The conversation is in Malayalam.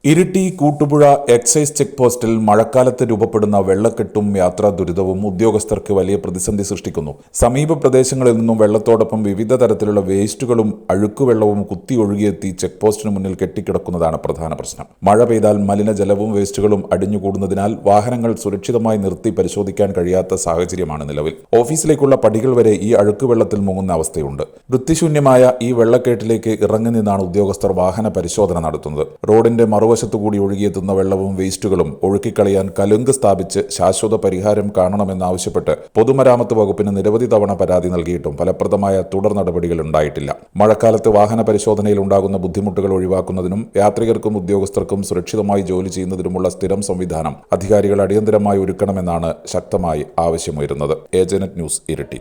ഇരിട്ടി കൂട്ടുപുഴ എക്സൈസ് ചെക്ക് പോസ്റ്റിൽ മഴക്കാലത്ത് രൂപപ്പെടുന്ന വെള്ളക്കെട്ടും യാത്രാ ദുരിതവും ഉദ്യോഗസ്ഥർക്ക് വലിയ പ്രതിസന്ധി സൃഷ്ടിക്കുന്നു. സമീപ പ്രദേശങ്ങളിൽ നിന്നും വെള്ളത്തോടൊപ്പം വിവിധ തരത്തിലുള്ള വേസ്റ്റുകളും അഴുക്കുവെള്ളവും കുത്തിയൊഴുകിയെത്തി ചെക്ക് പോസ്റ്റിന് മുന്നിൽ കെട്ടിക്കിടക്കുന്നതാണ് പ്രധാന പ്രശ്നം. മഴ പെയ്താൽ മലിനജലവും വേസ്റ്റുകളും അടിഞ്ഞുകൂടുന്നതിനാൽ വാഹനങ്ങൾ സുരക്ഷിതമായി നിർത്തി പരിശോധിക്കാൻ കഴിയാത്ത സാഹചര്യമാണ് നിലവിൽ. ഓഫീസിലേക്കുള്ള പടികൾ വരെ ഈ അഴുക്കുവെള്ളത്തിൽ മുങ്ങുന്ന അവസ്ഥയുണ്ട്. വൃത്തിശൂന്യമായ ഈ വെള്ളക്കെട്ടിലേക്ക് ഇറങ്ങി നിന്നാണ് ഉദ്യോഗസ്ഥർ വാഹന പരിശോധന നടത്തുന്നത്. റോഡിന്റെ മറുവശത്തുകൂടി ഒഴുകിയെത്തുന്ന വെള്ളവും വേസ്റ്റുകളും ഒഴുക്കിക്കളയാൻ കലുങ്ക് സ്ഥാപിച്ച് ശാശ്വത പരിഹാരം കാണണമെന്നാവശ്യപ്പെട്ട് പൊതുമരാമത്ത് വകുപ്പിന് നിരവധി തവണ പരാതി നൽകിയിട്ടും ഫലപ്രദമായ തുടർ നടപടികൾ ഉണ്ടായിട്ടില്ല. മഴക്കാലത്ത് വാഹന പരിശോധനയിൽ ഉണ്ടാകുന്ന ബുദ്ധിമുട്ടുകൾ ഒഴിവാക്കുന്നതിനും യാത്രികർക്കും ഉദ്യോഗസ്ഥർക്കും സുരക്ഷിതമായി ജോലി ചെയ്യുന്നതിനുമുള്ള സ്ഥിരം സംവിധാനം അധികാരികൾ അടിയന്തരമായി ഒരുക്കണമെന്നാണ് ശക്തമായി ആവശ്യമുയരുന്നത്. ഏജനറ്റ് ന്യൂസ്, ഇരിട്ടി.